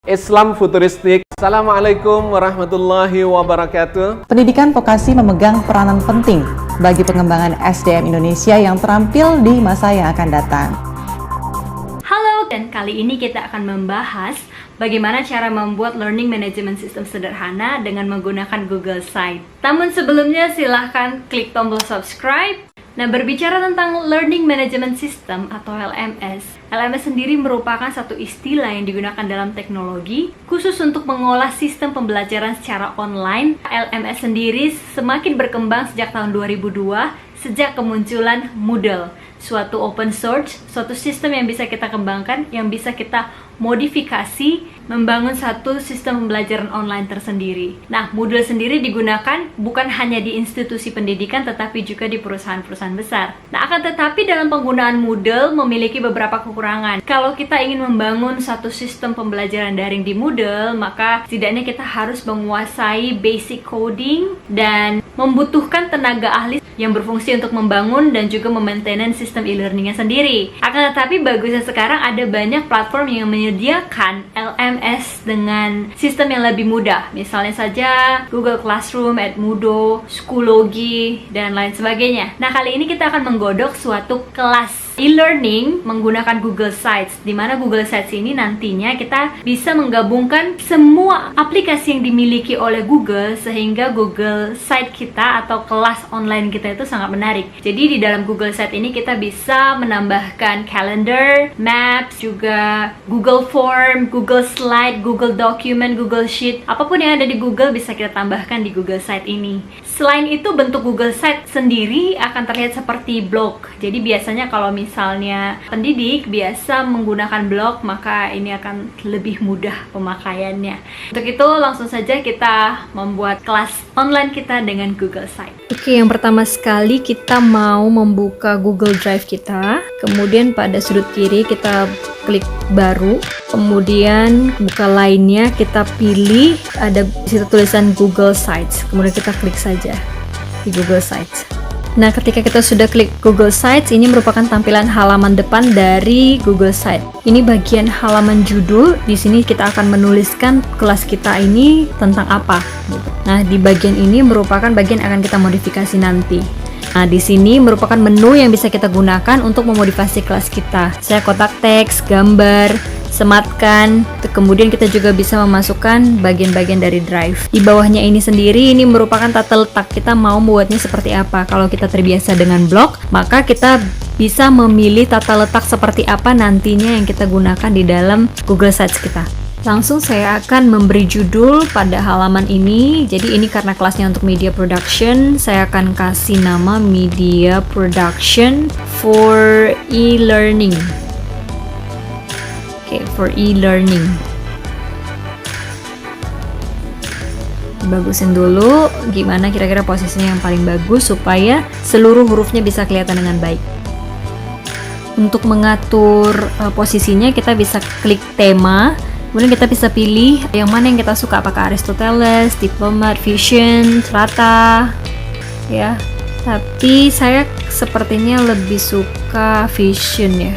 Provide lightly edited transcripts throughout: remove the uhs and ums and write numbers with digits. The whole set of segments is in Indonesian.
Islam futuristik. Assalamualaikum warahmatullahi wabarakatuh. Pendidikan vokasi memegang peranan penting bagi pengembangan SDM Indonesia yang terampil di masa yang akan datang. Halo, dan kali ini kita akan membahas bagaimana cara membuat learning management system sederhana dengan menggunakan Google Site. Namun sebelumnya silahkan klik tombol subscribe. Nah, berbicara tentang Learning Management System atau LMS, LMS sendiri merupakan satu istilah yang digunakan dalam teknologi khusus untuk mengolah sistem pembelajaran secara online. LMS sendiri semakin berkembang sejak tahun 2002, sejak kemunculan Moodle, suatu open source, suatu sistem yang bisa kita kembangkan, yang bisa kita modifikasi, membangun satu sistem pembelajaran online tersendiri. Nah, Moodle sendiri digunakan bukan hanya di institusi pendidikan, tetapi juga di perusahaan-perusahaan besar. Nah, akan tetapi dalam penggunaan Moodle memiliki beberapa kekurangan. Kalau kita ingin membangun satu sistem pembelajaran daring di Moodle, maka setidaknya kita harus menguasai basic coding dan membutuhkan tenaga ahli yang berfungsi untuk membangun dan juga memaintain sistem e-learningnya sendiri. Akan tetapi bagusnya sekarang ada banyak platform yang menyediakan LMS dengan sistem yang lebih mudah. Misalnya saja Google Classroom, Edmodo, Schoology, dan lain sebagainya. Nah, kali ini kita akan menggodok suatu kelas e-learning menggunakan Google Sites, di mana Google Sites ini nantinya kita bisa menggabungkan semua aplikasi yang dimiliki oleh Google sehingga Google Site kita atau kelas online kita itu sangat menarik. Jadi di dalam Google Site ini kita bisa menambahkan calendar, maps, juga Google Form, Google Slide, Google Document, Google Sheet, apapun yang ada di Google bisa kita tambahkan di Google Site ini. Selain itu, bentuk Google Site sendiri akan terlihat seperti blog. Jadi biasanya kalau misalnya pendidik biasa menggunakan blog, maka ini akan lebih mudah pemakaiannya. Untuk itu langsung saja kita membuat kelas online kita dengan Google Site. Oke, yang pertama sekali kita mau membuka Google Drive kita. Kemudian pada sudut kiri kita klik baru. Kemudian buka lainnya, kita pilih ada di situ tulisan Google Sites. Kemudian kita klik saja di Google Sites. Nah, ketika kita sudah klik Google Sites, ini merupakan tampilan halaman depan dari Google Site. Ini bagian halaman judul. Di sini kita akan menuliskan kelas kita ini tentang apa. Nah, di bagian ini merupakan bagian yang akan kita modifikasi nanti. Nah, di sini merupakan menu yang bisa kita gunakan untuk memodifikasi kelas kita. Saya kotak teks, gambar, sematkan. Kemudian kita juga bisa memasukkan bagian-bagian dari drive. Di bawahnya ini sendiri, ini merupakan tata letak kita mau membuatnya seperti apa. Kalau kita terbiasa dengan blog, maka kita bisa memilih tata letak seperti apa nantinya yang kita gunakan di dalam Google Sites kita. Langsung saya akan memberi judul pada halaman ini. Jadi ini karena kelasnya untuk media production, saya akan kasih nama media production for e-learning. Oke, for e-learning. Bagusin dulu gimana kira-kira posisinya yang paling bagus supaya seluruh hurufnya bisa kelihatan dengan baik. Untuk mengatur posisinya kita bisa klik tema. Kemudian kita bisa pilih yang mana yang kita suka, apakah Aristoteles, Diplomat, Vision, Strata, ya. Tapi saya sepertinya lebih suka Vision ya.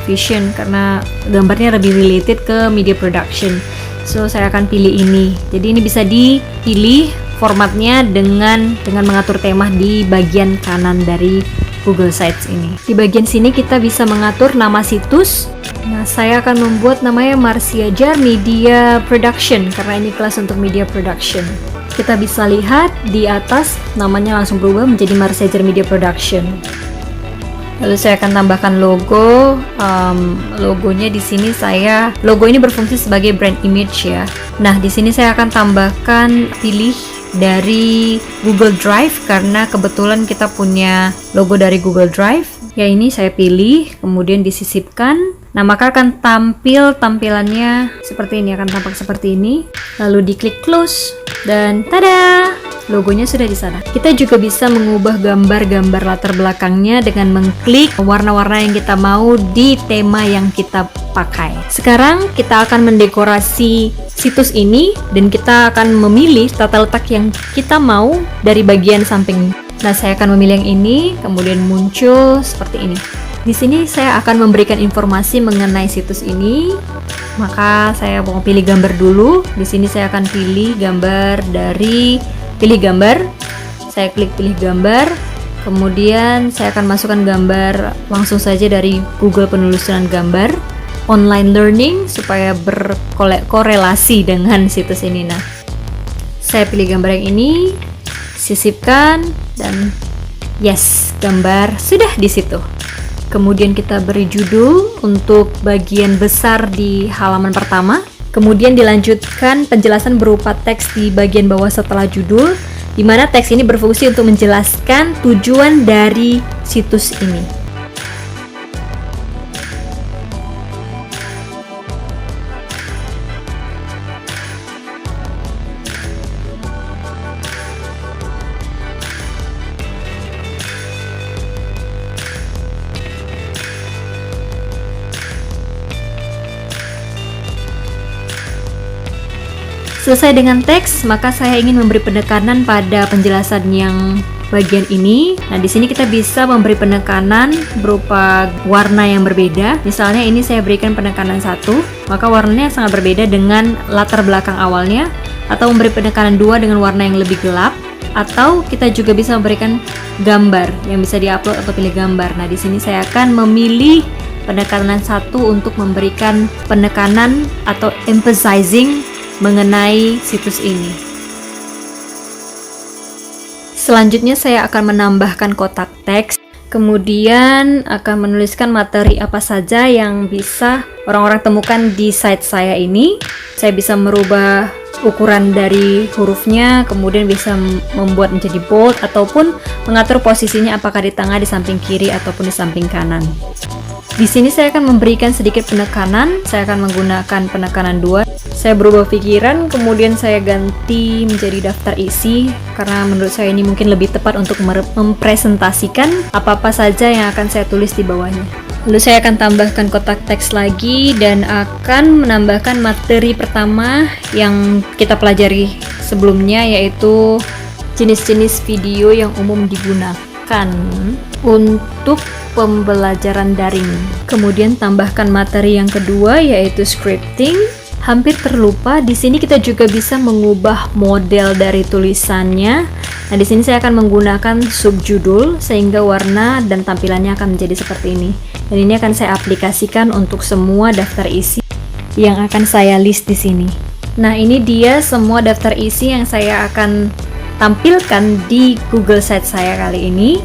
Vision karena gambarnya lebih related ke media production. So saya akan pilih ini. Jadi ini bisa dipilih formatnya dengan mengatur tema di bagian kanan dari Google Sites ini. Di bagian sini kita bisa mengatur nama situs. Nah, saya akan membuat namanya Marsiajar Media Production karena ini kelas untuk media production. Kita bisa lihat di atas namanya langsung berubah menjadi Marsiajar Media Production. Lalu saya akan tambahkan logo. Logonya di sini logo ini berfungsi sebagai brand image ya. Nah, di sini saya akan tambahkan pilih dari Google Drive karena kebetulan kita punya logo dari Google Drive. Ya, ini saya pilih, kemudian disisipkan. Nah, maka akan tampil tampilannya seperti ini, akan tampak seperti ini. Lalu diklik close dan tada! Logonya sudah di sana. Kita juga bisa mengubah gambar-gambar latar belakangnya dengan mengklik warna-warna yang kita mau di tema yang kita pakai. Sekarang kita akan mendekorasi situs ini dan kita akan memilih tata letak yang kita mau dari bagian samping. Nah, saya akan memilih yang ini, kemudian muncul seperti ini. Di sini saya akan memberikan informasi mengenai situs ini. Maka saya mau pilih gambar dulu. Di sini saya akan pilih gambar dari pilih gambar. Saya klik pilih gambar. Kemudian saya akan masukkan gambar langsung saja dari Google penelusuran gambar. Online learning supaya berkorelasi dengan situs ini. Nah, saya pilih gambar yang ini, sisipkan, dan yes, gambar sudah di situ. Kemudian kita beri judul untuk bagian besar di halaman pertama. Kemudian dilanjutkan penjelasan berupa teks di bagian bawah setelah judul, di mana teks ini berfungsi untuk menjelaskan tujuan dari situs ini. Selesai dengan teks, maka saya ingin memberi penekanan pada penjelasan yang bagian ini. Nah, di sini kita bisa memberi penekanan berupa warna yang berbeda. Misalnya ini saya berikan penekanan 1, maka warnanya sangat berbeda dengan latar belakang awalnya, atau memberi penekanan 2 dengan warna yang lebih gelap, atau kita juga bisa memberikan gambar yang bisa diupload atau pilih gambar. Nah, di sini saya akan memilih penekanan 1 untuk memberikan penekanan atau emphasizing mengenai situs ini. Selanjutnya saya akan menambahkan kotak teks, kemudian akan menuliskan materi apa saja yang bisa orang-orang temukan di site saya ini. Saya bisa merubah ukuran dari hurufnya, kemudian bisa membuat menjadi bold ataupun mengatur posisinya apakah di tengah, di samping kiri ataupun di samping kanan. Di sini saya akan memberikan sedikit penekanan. Saya akan menggunakan penekanan 2. Saya berubah pikiran, kemudian saya ganti menjadi daftar isi karena menurut saya ini mungkin lebih tepat untuk mempresentasikan apa-apa saja yang akan saya tulis di bawahnya. Lalu saya akan tambahkan kotak teks lagi dan akan menambahkan materi pertama yang kita pelajari sebelumnya, yaitu jenis-jenis video yang umum digunakan untuk pembelajaran daring. Kemudian tambahkan materi yang kedua, yaitu scripting. Hampir terlupa, di sini kita juga bisa mengubah model dari tulisannya. Nah, di sini saya akan menggunakan subjudul sehingga warna dan tampilannya akan menjadi seperti ini. Dan ini akan saya aplikasikan untuk semua daftar isi yang akan saya list di sini. Nah, ini dia semua daftar isi yang saya akan tampilkan di Google Site saya kali ini.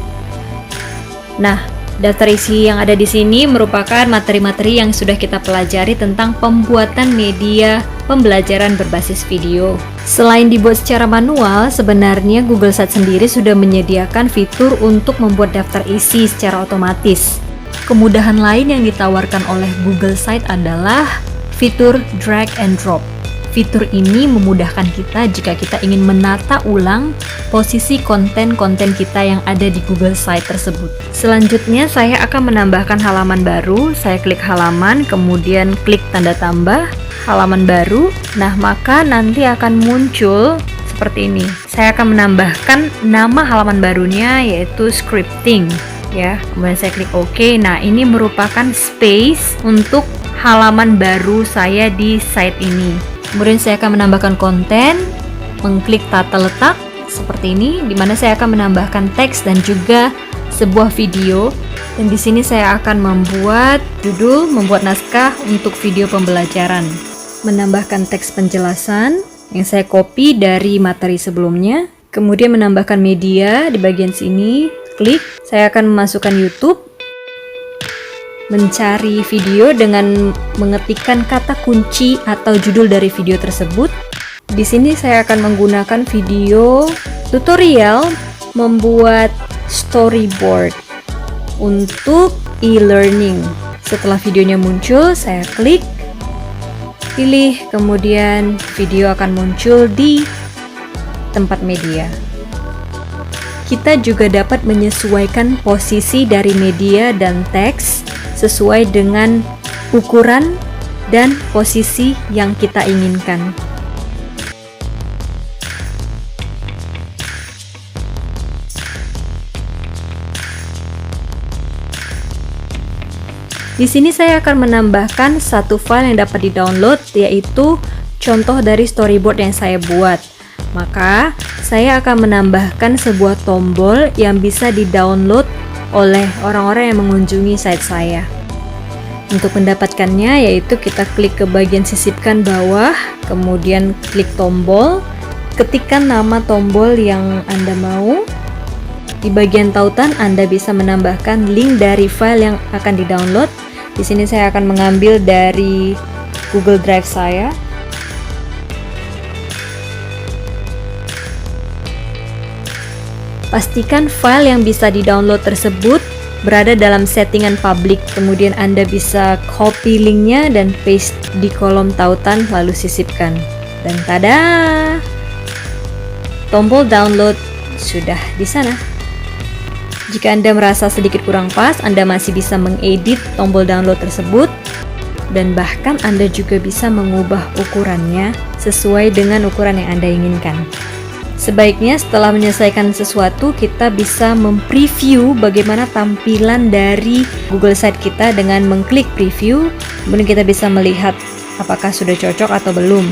Nah, daftar isi yang ada di sini merupakan materi-materi yang sudah kita pelajari tentang pembuatan media pembelajaran berbasis video. Selain dibuat secara manual, sebenarnya Google Site sendiri sudah menyediakan fitur untuk membuat daftar isi secara otomatis. Kemudahan lain yang ditawarkan oleh Google Site adalah fitur drag and drop. Fitur ini memudahkan kita jika kita ingin menata ulang posisi konten-konten kita yang ada di Google Site tersebut. Selanjutnya saya akan menambahkan halaman baru. Saya klik halaman, kemudian klik tanda tambah, halaman baru. Nah, maka nanti akan muncul seperti ini. Saya akan menambahkan nama halaman barunya, yaitu scripting. Ya, kemudian saya klik OK. Nah, ini merupakan space untuk halaman baru saya di site ini. Kemudian saya akan menambahkan konten, mengklik tata letak seperti ini, di mana saya akan menambahkan teks dan juga sebuah video. Dan di sini saya akan membuat judul, membuat naskah untuk video pembelajaran, menambahkan teks penjelasan yang saya copy dari materi sebelumnya. Kemudian menambahkan media di bagian sini, klik. Saya akan memasukkan YouTube. Mencari video dengan mengetikkan kata kunci atau judul dari video tersebut. Di sini saya akan menggunakan video tutorial membuat storyboard untuk e-learning. Setelah videonya muncul, saya klik, pilih, kemudian video akan muncul di tempat media. Kita juga dapat menyesuaikan posisi dari media dan teks sesuai dengan ukuran dan posisi yang kita inginkan. Di sini saya akan menambahkan satu file yang dapat di-download, yaitu contoh dari storyboard yang saya buat. Maka, saya akan menambahkan sebuah tombol yang bisa di-download oleh orang-orang yang mengunjungi site saya. Untuk mendapatkannya, yaitu kita klik ke bagian sisipkan bawah, kemudian klik tombol, ketikkan nama tombol yang Anda mau. Di bagian tautan, Anda bisa menambahkan link dari file yang akan di-download. Di sini saya akan mengambil dari Google Drive saya. Pastikan file yang bisa di-download tersebut berada dalam settingan public. Kemudian Anda bisa copy linknya dan paste di kolom tautan lalu sisipkan. Dan tada! Tombol download sudah di sana. Jika Anda merasa sedikit kurang pas, Anda masih bisa mengedit tombol download tersebut, dan bahkan Anda juga bisa mengubah ukurannya sesuai dengan ukuran yang Anda inginkan. Sebaiknya setelah menyelesaikan sesuatu, kita bisa mempreview bagaimana tampilan dari Google Site kita dengan mengklik preview. Kemudian kita bisa melihat apakah sudah cocok atau belum.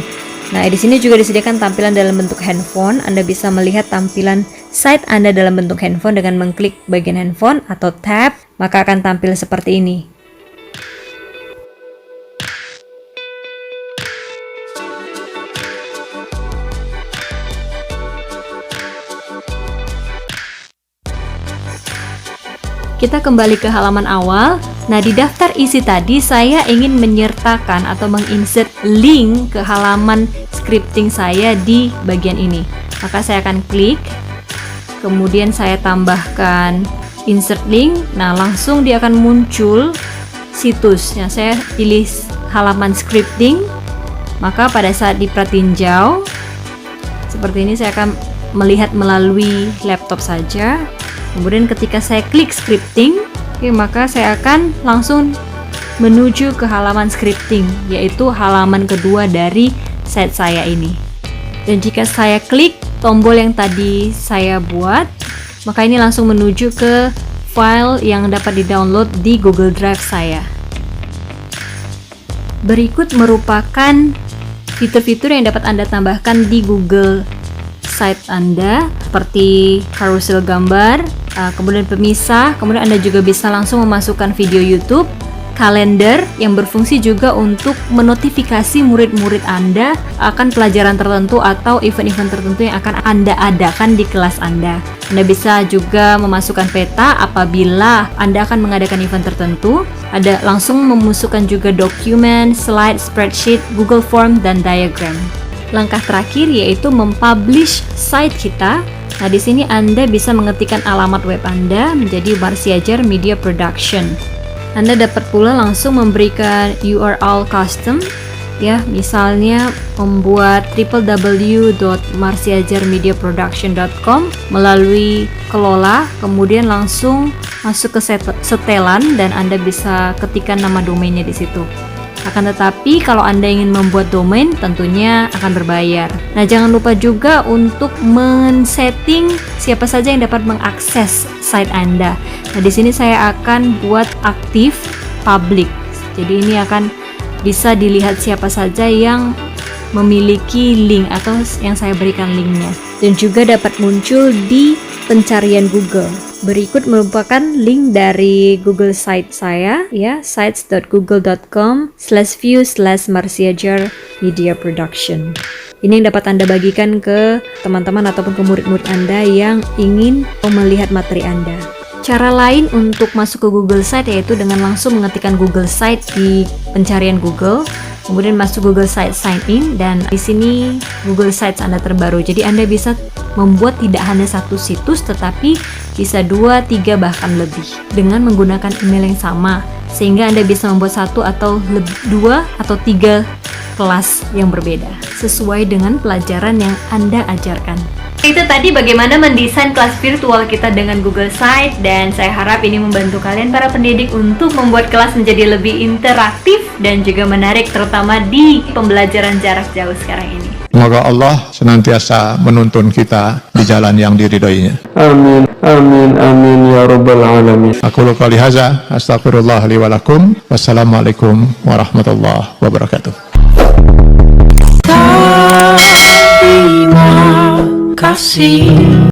Nah, di sini juga disediakan tampilan dalam bentuk handphone. Anda bisa melihat tampilan site Anda dalam bentuk handphone dengan mengklik bagian handphone atau tab, maka akan tampil seperti ini. Kita kembali ke halaman awal. Nah, di daftar isi tadi saya ingin menyertakan atau menginsert link ke halaman scripting saya di bagian ini. Maka saya akan klik, kemudian saya tambahkan insert link. Nah, langsung dia akan muncul situs. Nah, saya pilih halaman scripting. Maka pada saat dipertinjau seperti ini, saya akan melihat melalui laptop saja. Kemudian ketika saya klik scripting, maka saya akan langsung menuju ke halaman scripting, yaitu halaman kedua dari site saya ini. Dan jika saya klik tombol yang tadi saya buat, maka ini langsung menuju ke file yang dapat di-download di Google Drive saya. Berikut merupakan fitur-fitur yang dapat Anda tambahkan di Google Site Anda, seperti carousel gambar, kemudian pemisah, kemudian Anda juga bisa langsung memasukkan video YouTube, kalender yang berfungsi juga untuk menotifikasi murid-murid Anda akan pelajaran tertentu atau event-event tertentu yang akan Anda adakan di kelas Anda. Anda bisa juga memasukkan peta apabila Anda akan mengadakan event tertentu. Ada langsung memasukkan juga dokumen, slide, spreadsheet, Google Form, dan diagram. Langkah terakhir yaitu mempublish site kita. Nah, di sini Anda bisa mengetikkan alamat web Anda menjadi Marsiajar Media Production. Anda dapat pula langsung memberikan URL custom, ya, misalnya membuat www.marsiajarmediaproduction.com melalui kelola, kemudian langsung masuk ke setelan dan Anda bisa ketikkan nama domainnya di situ. Akan tetapi kalau Anda ingin membuat domain tentunya akan berbayar. Nah, jangan lupa juga untuk men-setting siapa saja yang dapat mengakses site Anda. Nah, di sini saya akan buat aktif public. Jadi ini akan bisa dilihat siapa saja yang memiliki link atau yang saya berikan linknya. Dan juga dapat muncul di pencarian Google. Berikut merupakan link dari Google Site saya, ya, sites.google.com/view/Marsiajar Media Production. Ini yang dapat Anda bagikan ke teman-teman ataupun ke murid-murid Anda yang ingin melihat materi Anda. Cara lain untuk masuk ke Google Site yaitu dengan langsung mengetikkan Google Site di pencarian Google. Kemudian masuk Google Site sign in, dan di sini Google Sites Anda terbaru. Jadi Anda bisa membuat tidak hanya satu situs tetapi bisa 2, 3 bahkan lebih dengan menggunakan email yang sama, sehingga Anda bisa membuat 1 atau 2 atau 3 kelas yang berbeda sesuai dengan pelajaran yang Anda ajarkan. Itu tadi bagaimana mendesain kelas virtual kita dengan Google Site, dan saya harap ini membantu kalian para pendidik untuk membuat kelas menjadi lebih interaktif dan juga menarik, terutama di pembelajaran jarak jauh sekarang ini. Semoga Allah senantiasa menuntun kita di jalan yang diridhoinya. Amin, amin, amin ya rabbal alamin. Aku qouli hadza, astaghfirullah li wa lakum. Wassalamualaikum warahmatullahi wabarakatuh. Terima kasih.